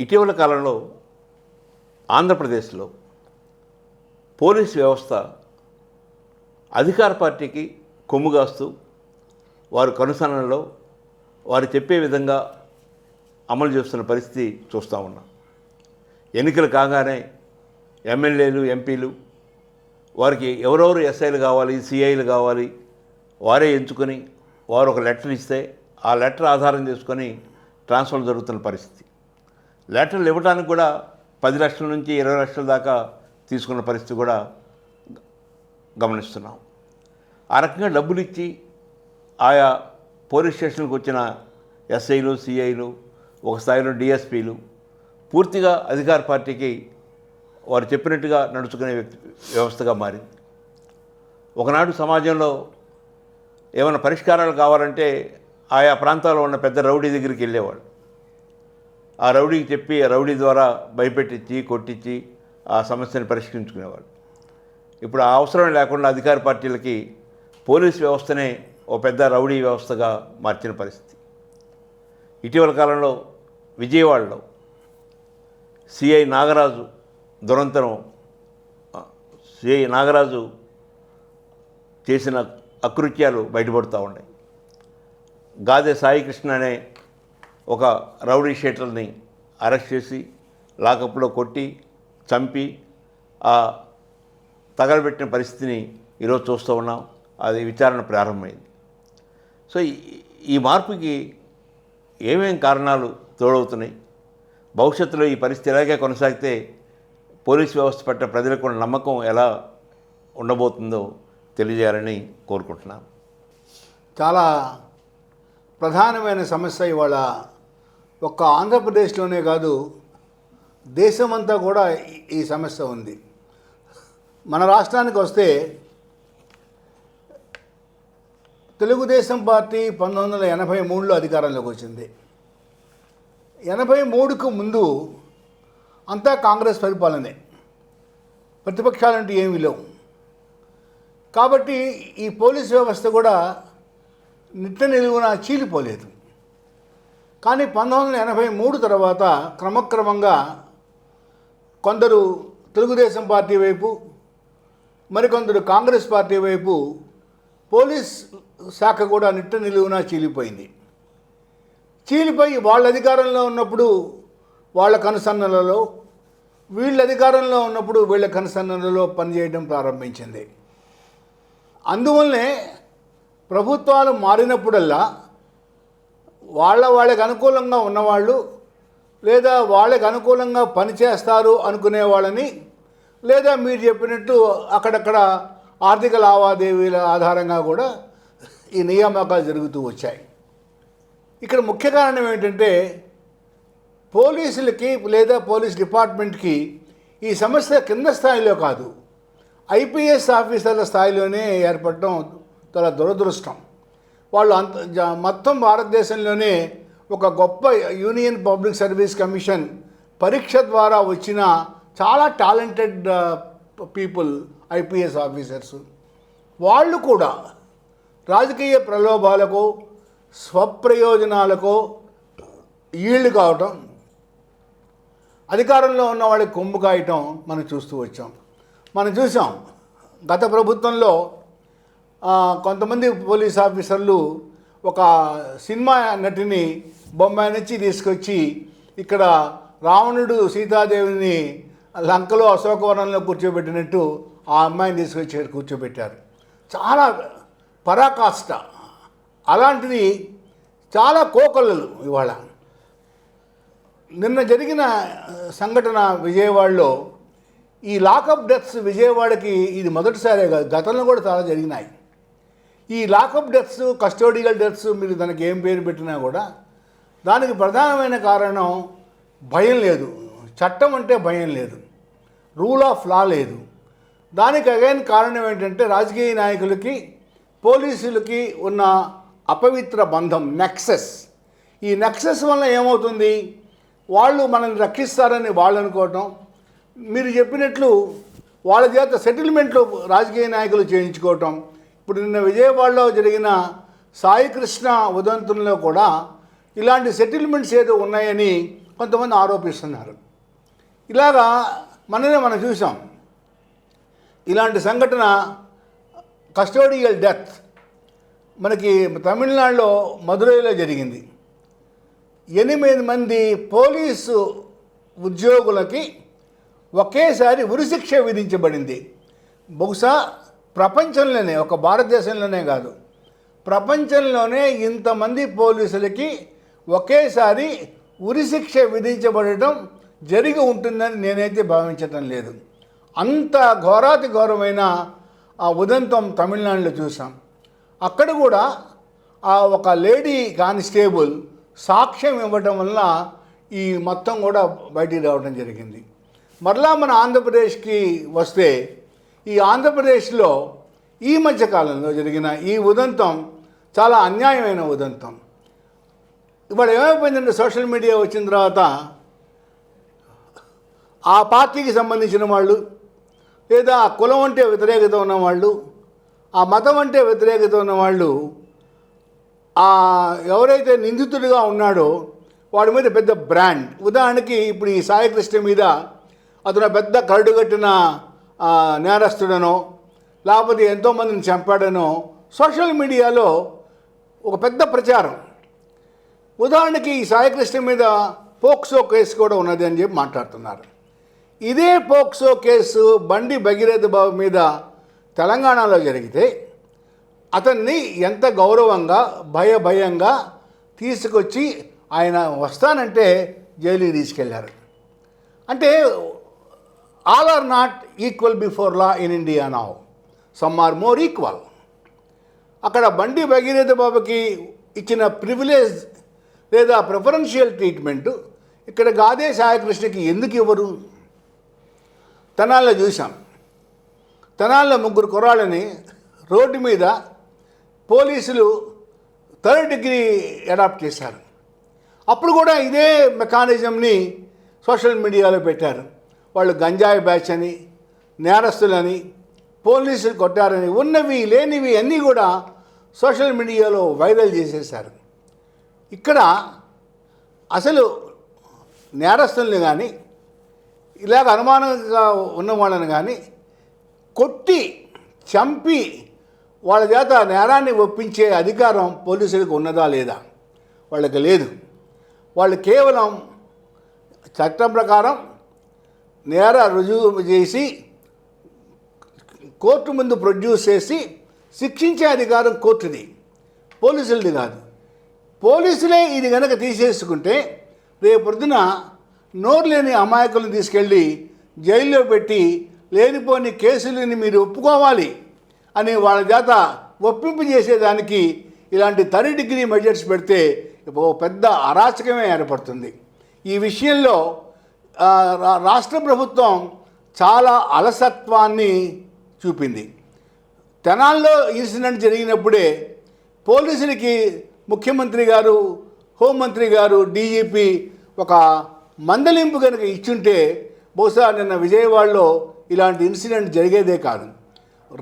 ఇటీవల కాలంలో ఆంధ్రప్రదేశ్లో పోలీస్ వ్యవస్థ అధికార పార్టీకి కొమ్ముగాస్తూ వారు కనుసన్నలో వారు చెప్పే విధంగా అమలు చేస్తున్న పరిస్థితి చూస్తూ ఉన్నాం. ఎన్నికలు కాగానే ఎమ్మెల్యేలు, ఎంపీలు వారికి ఎవరెవరు ఎస్ఐలు కావాలి, సిఐలు కావాలి వారే ఎంచుకొని వారు ఒక లెటర్ ఇస్తే ఆ లెటర్ ఆధారం చేసుకొని ట్రాన్స్ఫర్ జరుగుతున్న పరిస్థితి. లెటర్లు ఇవ్వడానికి కూడా 10 లక్షల నుంచి 20 లక్షల దాకా తీసుకున్న పరిస్థితి కూడా గమనిస్తున్నాం. ఆ రకంగా డబ్బులు ఇచ్చి ఆయా పోలీస్ స్టేషన్లకు వచ్చిన ఎస్ఐలు, సిఐలు, ఒక స్థాయిలో డిఎస్పీలు పూర్తిగా అధికార పార్టీకి వారు చెప్పినట్టుగా నడుచుకునే వ్యవస్థగా మారింది. ఒకనాడు సమాజంలో ఏమైనా పరిష్కారాలు కావాలంటే ఆయా ప్రాంతాల్లో ఉన్న పెద్ద రౌడీ దగ్గరికి వెళ్ళేవాళ్ళు. ఆ రౌడీకి చెప్పి ఆ రౌడీ ద్వారా భయపెట్టించి కొట్టించి ఆ సమస్యను పరిష్కరించుకునేవాళ్ళు. ఇప్పుడు ఆ అవసరం లేకుండా అధికార పార్టీలకి పోలీస్ వ్యవస్థనే ఓ పెద్ద రౌడీ వ్యవస్థగా మార్చిన పరిస్థితి. ఇటీవల కాలంలో విజయవాడలో సిఐ నాగరాజు దురంతరం, సిఐ నాగరాజు చేసిన అకృత్యాలు బయటపడుతూ ఉన్నాయి. గాదె సాయికృష్ణ అనే ఒక రౌడీ షీటర్ని అరెస్ట్ చేసి లాకప్లో కొట్టి చంపి ఆ తగలబెట్టిన పరిస్థితిని ఈరోజు చూస్తూ ఉన్నాం. అది విచారణ ప్రారంభమైంది. సో ఈ మార్పుకి ఏమేం కారణాలు తోడవుతున్నాయి, భవిష్యత్తులో ఈ పరిస్థితి ఎలాగే కొనసాగితే పోలీస్ వ్యవస్థ పట్ల ప్రజలకు ఉన్న నమ్మకం ఎలా ఉండబోతుందో తెలియజేయాలని కోరుకుంటున్నాను. చాలా ప్రధానమైన సమస్య ఇవాళ ఒక్క ఆంధ్రప్రదేశ్లోనే కాదు, దేశమంతా కూడా ఈ సమస్య ఉంది. మన రాష్ట్రానికి వస్తే తెలుగుదేశం పార్టీ 1983లో అధికారంలోకి వచ్చింది. 83కు ముందు అంతా కాంగ్రెస్ పరిపాలనే, ప్రతిపక్షాలంటూ ఏమీ లేవు. కాబట్టి ఈ పోలీస్ వ్యవస్థ కూడా నిట్ట నిలువున చీలిపోలేదు. కానీ 1983 తర్వాత క్రమక్రమంగా కొందరు తెలుగుదేశం పార్టీ వైపు, మరికొందరు కాంగ్రెస్ పార్టీ వైపు పోలీస్ శాఖ కూడా నిట్ట నిలువున చీలిపోయింది. చీలిపోయి వాళ్ళ అధికారంలో ఉన్నప్పుడు వాళ్ళ కనుసన్నలలో, వీళ్ళ అధికారంలో ఉన్నప్పుడు వీళ్ళ కనుసన్నలలో పనిచేయడం ప్రారంభించింది. అందువల్లనే ప్రభుత్వాలు మారినప్పుడల్లా వాళ్ళకి అనుకూలంగా ఉన్నవాళ్ళు లేదా వాళ్ళకి అనుకూలంగా పనిచేస్తారు అనుకునే వాళ్ళని, లేదా మీరు చెప్పినట్టు అక్కడక్కడ ఆర్థిక లావాదేవీల ఆధారంగా కూడా ఈ నియామకాలు జరుగుతూ వచ్చాయి. ఇక్కడ ముఖ్య కారణం ఏంటంటే పోలీసులకి లేదా పోలీస్ డిపార్ట్మెంట్కి ఈ సమస్య కింద స్థాయిలో కాదు, ఐపీఎస్ ఆఫీసర్ల స్థాయిలోనే ఏర్పడటం చాలా దురదృష్టం. వాళ్ళు మొత్తం భారతదేశంలోనే ఒక గొప్ప యూనియన్ పబ్లిక్ సర్వీస్ కమిషన్ పరీక్ష ద్వారా వచ్చిన చాలా టాలెంటెడ్ పీపుల్ ఐపీఎస్ ఆఫీసర్స్. వాళ్ళు కూడా రాజకీయ ప్రలోభాలకు, స్వప్రయోజనాలకు ఈళ్ళు కావటం, అధికారంలో ఉన్న వాళ్ళకి కొమ్ము కాయటం మనం చూస్తూ వచ్చాం. మనం చూసాం గత ప్రభుత్వంలో కొంతమంది పోలీస్ ఆఫీసర్లు ఒక సినిమా నటిని బొంబాయి నుంచి తీసుకొచ్చి ఇక్కడ రావణుడు సీతాదేవిని లంకలో అశోకవనంలో కూర్చోబెట్టినట్టు ఆ అమ్మాయిని తీసుకొచ్చి కూర్చోబెట్టారు. చాలా పరాకాష్ట. అలాంటిది చాలా కోకొల్లలు. ఇవాళ నిన్న జరిగిన సంఘటన విజయవాడలో, ఈ లాకప్ డెత్స్ విజయవాడకి ఇది మొదటిసారే కాదు, గతంలో కూడా చాలా జరిగినాయి. ఈ లాకప్ డెత్స్, కస్టోడియల్ డెత్స్, మీరు దానికి ఏం పేరు పెట్టినా కూడా దానికి ప్రధానమైన కారణం భయం లేదు. చట్టం అంటే భయం లేదు, రూల్ ఆఫ్ లా లేదు. దానికి అగైన్ కారణం ఏంటంటే రాజకీయ నాయకులకి, పోలీసులకి ఉన్న అపవిత్ర బంధం, నెక్సెస్. ఈ నెక్సెస్ వల్ల ఏమవుతుంది, వాళ్ళు మనల్ని రక్షిస్తారని వాళ్ళు అనుకోవటం, మీరు చెప్పినట్లు వాళ్ళ చేత సెటిల్మెంట్లు రాజకీయ నాయకులు చేయించుకోవటం. ఇప్పుడు నిన్న విజయవాడలో జరిగిన సాయికృష్ణ ఉదంతంలో కూడా ఇలాంటి సెటిల్మెంట్స్ ఏదో ఉన్నాయని కొంతమంది ఆరోపిస్తున్నారు. ఇలాగా మనం చూసాం. ఇలాంటి సంఘటన కస్టోడియల్ డెత్ మనకి తమిళనాడులో మదురైలో జరిగింది. 8 మంది పోలీసు ఉద్యోగులకి ఒకేసారి ఉరిశిక్ష విధించబడింది. బహుశా ప్రపంచంలోనే, ఒక భారతదేశంలోనే కాదు, ప్రపంచంలోనే ఇంతమంది పోలీసులకి ఒకేసారి ఉరిశిక్ష విధించబడటం జరిగి ఉంటుందని నేనైతే భావించటం లేదు. అంత ఘోరాతి ఘోరమైన ఆ ఉదంతం తమిళనాడులో చూసాం. అక్కడ కూడా ఆ ఒక లేడీ కానిస్టేబుల్ సాక్ష్యం ఇవ్వటం వల్ల ఈ మొత్తం కూడా బయటికి రావడం జరిగింది. మరలా మన ఆంధ్రప్రదేశ్కి వస్తే, ఈ ఆంధ్రప్రదేశ్లో ఈ మధ్యకాలంలో జరిగిన ఈ ఉదంతం చాలా అన్యాయమైన ఉదంతం. ఇవాళ ఏమైపోయిందంటే, సోషల్ మీడియా వచ్చిన తర్వాత ఆ పార్టీకి సంబంధించిన వాళ్ళు, లేదా ఆ కులం అంటే వ్యతిరేకత ఉన్నవాళ్ళు, ఆ మతం అంటే వ్యతిరేకత ఉన్నవాళ్ళు, ఎవరైతే నిందితుడిగా ఉన్నాడో వాడి మీద పెద్ద బ్రాండ్. ఉదాహరణకి ఇప్పుడు ఈ సాయికృష్ణ మీద అతను పెద్ద కరడుగట్టిన నేరస్తుడనో, లేకపోతే ఎంతోమందిని చంపాడనో సోషల్ మీడియాలో ఒక పెద్ద ప్రచారం. ఉదాహరణకి ఈ సాయికృష్ణ మీద పోక్సో కేసు కూడా ఉన్నది అని చెప్పి మాట్లాడుతున్నారు. ఇదే పోక్సో కేసు బండి భగీరథ బాబు మీద తెలంగాణలో జరిగితే అతన్ని ఎంత గౌరవంగా భయంగా తీసుకొచ్చి ఆయన వస్తానంటే జైలుకి తీసుకెళ్లారు. అంటే all are not equal before law in India now, some are more equal. అక్కడ బండి భగీరథ బాబుకి ఇచ్చిన ప్రివిలేజ్ లేదా ప్రిఫరెన్షియల్ ట్రీట్మెంటు ఇక్కడ గాదే సాయికృష్ణకి ఎందుకు ఇవ్వరు? తెనాలిలో చూసాం. తెనాలిలో 3 కుర్రాళ్ళని రోడ్డు మీద పోలీసులు 3rd డిగ్రీ అడాప్ట్ చేశారు. అప్పుడు కూడా ఇదే మెకానిజంని సోషల్ మీడియాలో పెట్టారు. వాళ్ళు గంజాయి బ్యాచ్ అని, నేరస్తులని, పోలీసులు కొట్టారని, ఉన్నవి లేనివి అన్నీ కూడా సోషల్ మీడియాలో వైరల్ చేసేశారు. ఇక్కడ అసలు నేరస్తుల్ని కానీ, ఇలాగ అనుమానంగా ఉన్న వాళ్ళని కానీ కొట్టి చంపి వాళ్ళ చేత నేరాన్ని ఒప్పించే అధికారం పోలీసులకు ఉన్నదా లేదా? వాళ్ళకి లేదు. వాళ్ళు కేవలం చట్టం ప్రకారం నేర రుజువు చేసి కోర్టు ముందు ప్రొడ్యూస్ చేసి శిక్షించే అధికారం కోర్టుది, పోలీసులది కాదు. పోలీసులే ఇది కనుక తీసేసుకుంటే రేపొద్దున నోరు లేని అమాయకులను తీసుకెళ్ళి జైల్లో పెట్టి లేనిపోని కేసులని మీరు ఒప్పుకోవాలి అని వాళ్ళ చేత ఒప్పింపు చేసేదానికి ఇలాంటి 3rd డిగ్రీ మెజర్స్ పెడితే పెద్ద అరాచకమే ఏర్పడుతుంది. ఈ విషయంలో రాష్ట్ర ప్రభుత్వం చాలా అలసత్వాన్ని చూపింది. తెనాల్లో ఇన్సిడెంట్ జరిగినప్పుడే పోలీసులకి ముఖ్యమంత్రి గారు, హోంమంత్రి గారు, డీజీపీ ఒక మందలింపు కనుక ఇచ్చుంటే బహుశా నిన్న విజయవాడలో ఇలాంటి ఇన్సిడెంట్ జరిగేదే కాదు.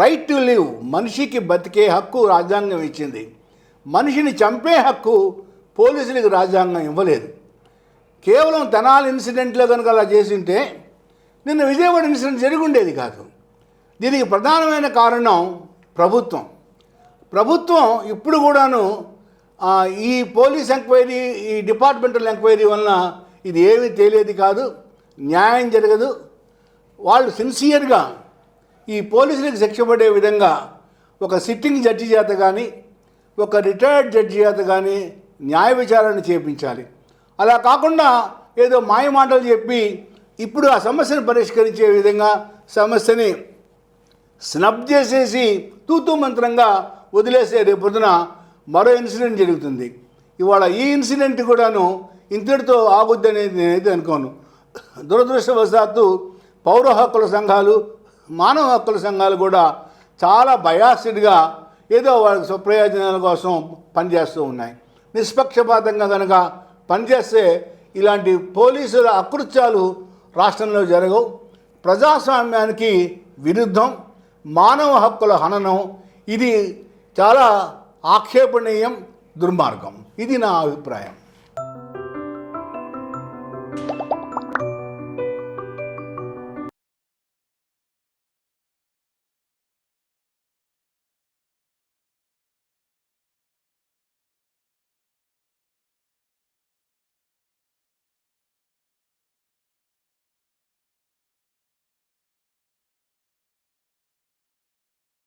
రైట్ టు లివ్, మనిషికి బతికే హక్కు రాజ్యాంగం ఇచ్చింది. మనిషిని చంపే హక్కు పోలీసులకు రాజ్యాంగం ఇవ్వలేదు. కేవలం తెనాలి ఇన్సిడెంట్లో కనుక అలా చేసింటే నిన్న విజయవాడ ఇన్సిడెంట్ జరిగి ఉండేది కాదు. దీనికి ప్రధానమైన కారణం ప్రభుత్వం. ఇప్పుడు కూడాను ఈ పోలీస్ ఎంక్వైరీ, ఈ డిపార్ట్మెంటల్ ఎంక్వైరీ వలన ఇది ఏమీ తేలేది కాదు, న్యాయం జరగదు. వాళ్ళు సిన్సియర్గా ఈ పోలీసులకు శిక్ష పడే విధంగా ఒక సిట్టింగ్ జడ్జి చేత కానీ, ఒక రిటైర్డ్ జడ్జి చేత కానీ న్యాయ విచారణ చేయించాలి. అలా కాకుండా ఏదో మాయ మాటలు చెప్పి ఇప్పుడు ఆ సమస్యను పరిష్కరించే విధంగా సమస్యని స్నబ్ చేసేసి తూతూ మంత్రంగా వదిలేసే రేపొద్దున మరో ఇన్సిడెంట్ జరుగుతుంది. ఇవాళ ఈ ఇన్సిడెంట్ కూడాను ఇంతటితో ఆగుద్దనేది నేనైతే అనుకోను. దురదృష్టవశాత్తు పౌర హక్కుల సంఘాలు, మానవ హక్కుల సంఘాలు కూడా చాలా బయాస్డ్గా ఏదో వాళ్ళ స్వప్రయోజనాల కోసం పనిచేస్తూ ఉన్నాయి. నిష్పక్షపాతంగా కనుక పనిచేస్తే ఇలాంటి పోలీసుల అకృత్యాలు రాష్ట్రంలో జరగవు. ప్రజాస్వామ్యానికి విరుద్ధం, మానవ హక్కుల హననం, ఇది చాలా ఆక్షేపణీయం, దుర్మార్గం. ఇది నా అభిప్రాయం.